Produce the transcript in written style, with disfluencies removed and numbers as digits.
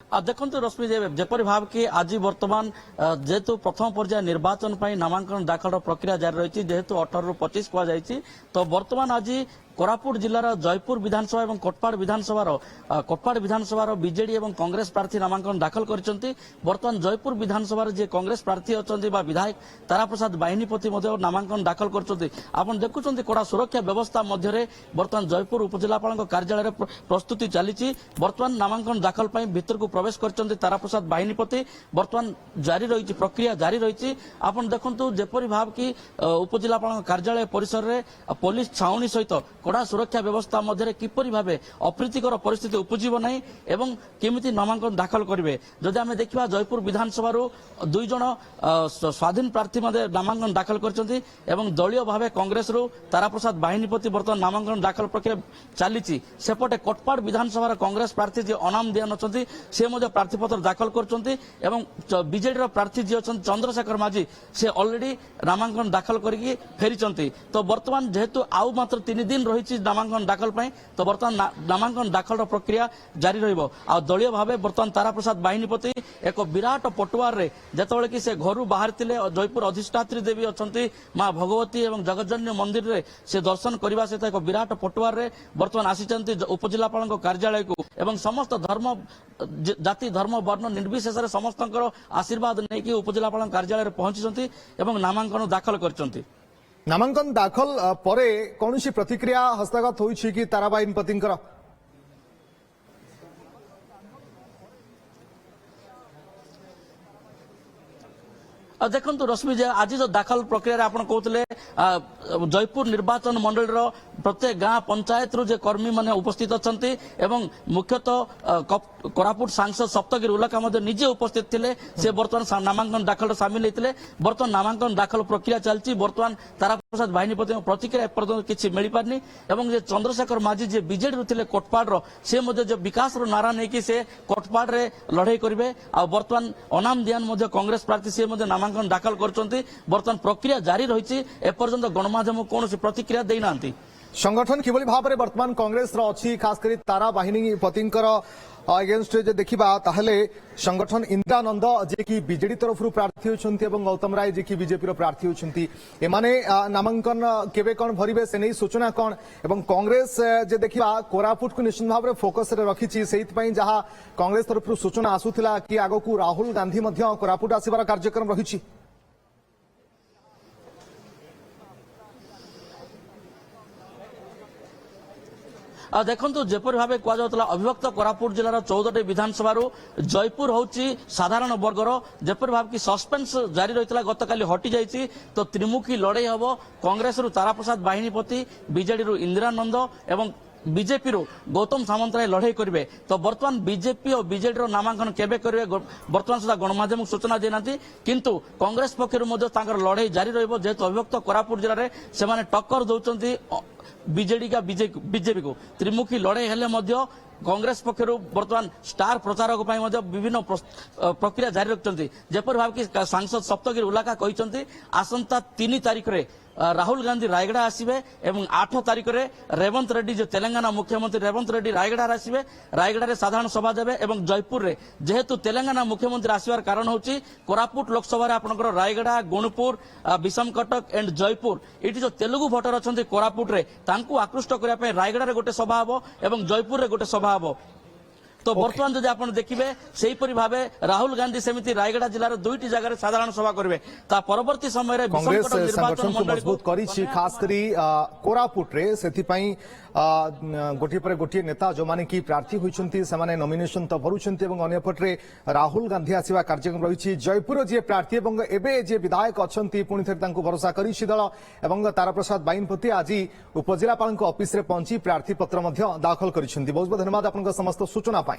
देखो रश्मि जपरी भाव कि आज बर्तमान जेहेतु प्रथम पर्याय निर्वाचन पर नामांकन दाखल प्रक्रिया जारी रही जेहेतु 18 रु 25 कहुई तो बर्तमान आज कोरापुट जिलार जयपुर विधानसभा और कोटपाड़ विधानसभा बीजेडी और कांग्रेस प्रार्थी नामांकन दाखल करछंती। बर्तमान जयपुर विधानसभा जे कांग्रेस प्रार्थी अछंती बा विधायक तारा प्रसाद बाहिनीपति नामांकन दाखल करछंती। आपण देखुछंती कड़ा सुरक्षा व्यवस्था मध्य बर्तमान जयपुर उपजिलापाल कार्यालय प्रस्तुति चली। बर्तमान नामांकन दाखल पर भितर को प्रवेश करछंती तारा प्रसाद बाहिनीपति। बर्तमान जारी रही प्रक्रिया जारी रही। आपण देखंतु जेपरि भाव कि उपजिलापाल कार्यालय परिसर में पुलिस छाउनी सहित कड़ा सुरक्षा व्यवस्था मध्य किपरि भाव अप्रीतिकर परिस्थिति उपजीव नहीं एवं केमिति नामांकन दाखल करेंगे। जदि आम देखा जयपुर विधानसभा दुई जन स्वाधीन प्रार्थी नामांकन दाखल करछंती एवं दलीय भाव कांग्रेस तारा प्रसाद बाहिनीपति बर्तमान नामांकन दाखल प्रक्रिया चली। सेपटे कोटपाड़ विधानसभा कांग्रेस प्रार्थी जी अनाम दियान अच्छी से प्रार्थीपत्र दाखल करछंती एवं बीजेडी प्रार्थी जी अच्छा चंद्रशेखर माझी से ऑलरेडी नामांकन दाखल करके फेरी। तो बर्तमान जेहेतु आउ मात्र 3 दिन रही नामांकन दाखल पाई तो बर्तमान नामांकन दाखल प्रक्रिया जारी रहिबो। आ दलीय भाव बर्तमान तारा प्रसाद बाहिनीपति एक विराट पटुआर रे जेतबेले कि से घरु बाहर थिले जयपुर अधिष्ठात्री देवी अछंती मां भगवती एवं जगज्जननी मंदिर रे से दर्शन करबा सहित एक विराट पटुआर रे बर्तमान आसीचंती उपजिलापाल कार्यालय को एवं समस्त धर्म जाति धर्म वर्ण निर्विशेष समस्त आशीर्वाद नहीं कि उपजिलापाल कार्यालय पहुंची एवं नामांकन दाखल करछंती। नामांकन दाखल परे कौन सी प्रतिक्रिया हस्तगत होई कि तारा बाहिनीपतिंकर? देखु रश्मि जे आज जो दाखल प्रक्रिया आप कहते जयपुर निर्वाचन मंडल प्रत्येक गाँ पंचायत रू जे कर्मी माने उपस्थित अच्छा मुख्यतः कोरापुट सांसद सप्तगिरी उल्लाका निजे उपस्थित थे से बर्तमान नामांकन दाखल सामिल होते। बर्तमान नामांकन दाखल प्रक्रिया चलती। बर्तमान तारा प्रसाद बाहिनीपति प्रतिक्रिया एपर्यंत किसी मिल पारनी एवं जे चंद्रशेखर माझी जे बीजेडी थे कोटपाड़ से जो विकास नारा नहीं कि से कोटपाड़ रे लड़ाई करेंगे। आ बर्तमान अनाम दियान कांग्रेस प्रार्थी से नामांकन दाखल करछंती। बर्तमान प्रक्रिया जारी रही एपर्यंत गणमाध्यम कौन प्रतिक्रिया देना। संगठन किभली भाव में बर्तमान कांग्रेस अच्छी खास कर तारा बाहिनीपतिंकर अगेंस्ट जे देखिबा ताहले संगठन इंदिरानंद जे कि बीजेडी तरफ प्रार्थी होछंती एवं गौतम राय जे कि बीजेपी प्रार्थी होछंती एमाने नामांकन केबे कोन भरिबे से नहीं सूचना कोन एवं कांग्रेस जे देखिबा कोरापुट को निश्चित भाव में फोकस रे रखिछि सेहित पई जहां कांग्रेस तरफ सूचना आसुथिला कि आगो को राहुल गांधी मध्य कोरापुट आसीबार कार्यक्रम रहिछि। देखु जपरी भाव कहला अविभक्त कोरापुट जिलार 14टी विधानसभा जयपुर हूँ साधारण वर्गर जपरी भाव कि सस्पेंस जारी रही गत काली हटि जाइए। तो त्रिमुखी लड़ाई हम कांग्रेस तारा प्रसाद बाहिनीपति बीजेडी इंदिरानंद एवं बीजेपी गौतम सामंतराय लड़ाई करेंगे। तो बर्तमान बीजेपी और बीजेडी नामांकन केबे करेंगे बर्तमान सुधा गणमाध्यम सूचना देना किंतु कांग्रेस पक्षर लड़ाई जारी रहिबो। जेहेतु अविभक्त कोरापुट जिले में से टक्कर दौरान बीजेडी का बीजेपी को त्रिमुखी लड़ाई हेले कांग्रेस पक्षर बर्तमान स्टार प्रचारक विभिन्न प्रक्रिया जारी रखते। जपरी भाव कि सांसद सप्तगिरी उल्लाका कहते आसंता 3 तारीख में राहुल गांधी रायगड़ा आसवे एवं 8 तारीख में रेवंत रेड्डी जो तेलंगाना मुख्यमंत्री रेवंत रेड्डी रायगड़ा आसवे रायगड़ा साधारण सभा देवे एवं जयपुर रे जेहेतु तेलंगाना मुख्यमंत्री आसवार कारण होची कोरापुट लोकसभा आपनकर रायगड़ा गुणपुर विषमकटक एंड जयपुर ये जो तेलुगु भोटर अच्छा कोरापुट रे तांकु आकृष्ट करने रायगड़ा गोटे सभा हम एवं जयपुर रे गोटे सभा हम। तो बर्तमान जब आप देखिए से भाव राहुल गांधी सेमती रायगड़ा जिलार 2टी जगह साधारण सभा करेंगे। परवर्ती समय कांग्रेस संगठन को मजबूत करी खास करी कोरापुट रे सेथिपाई गोटे पर गोटे नेता जो माने की प्रार्थी होइछंती से माने नॉमिनेशन तो भरुछंती एवं अन्यपटरे राहुल गांधी आसीबा कार्यक्रम रही। जयपुर जे प्रार्थी एवं एबे जे विधायक अछंती पुणी थे तांको भरोसा करिछि दल एवं तारा प्रसाद बाहिनीपति आज उपजिलापाल ऑफिस रे पहुंची प्रार्थी पत्र दाखल करिछंती। बहुत बहुत धन्यवाद आपन समस्त सूचना पाई।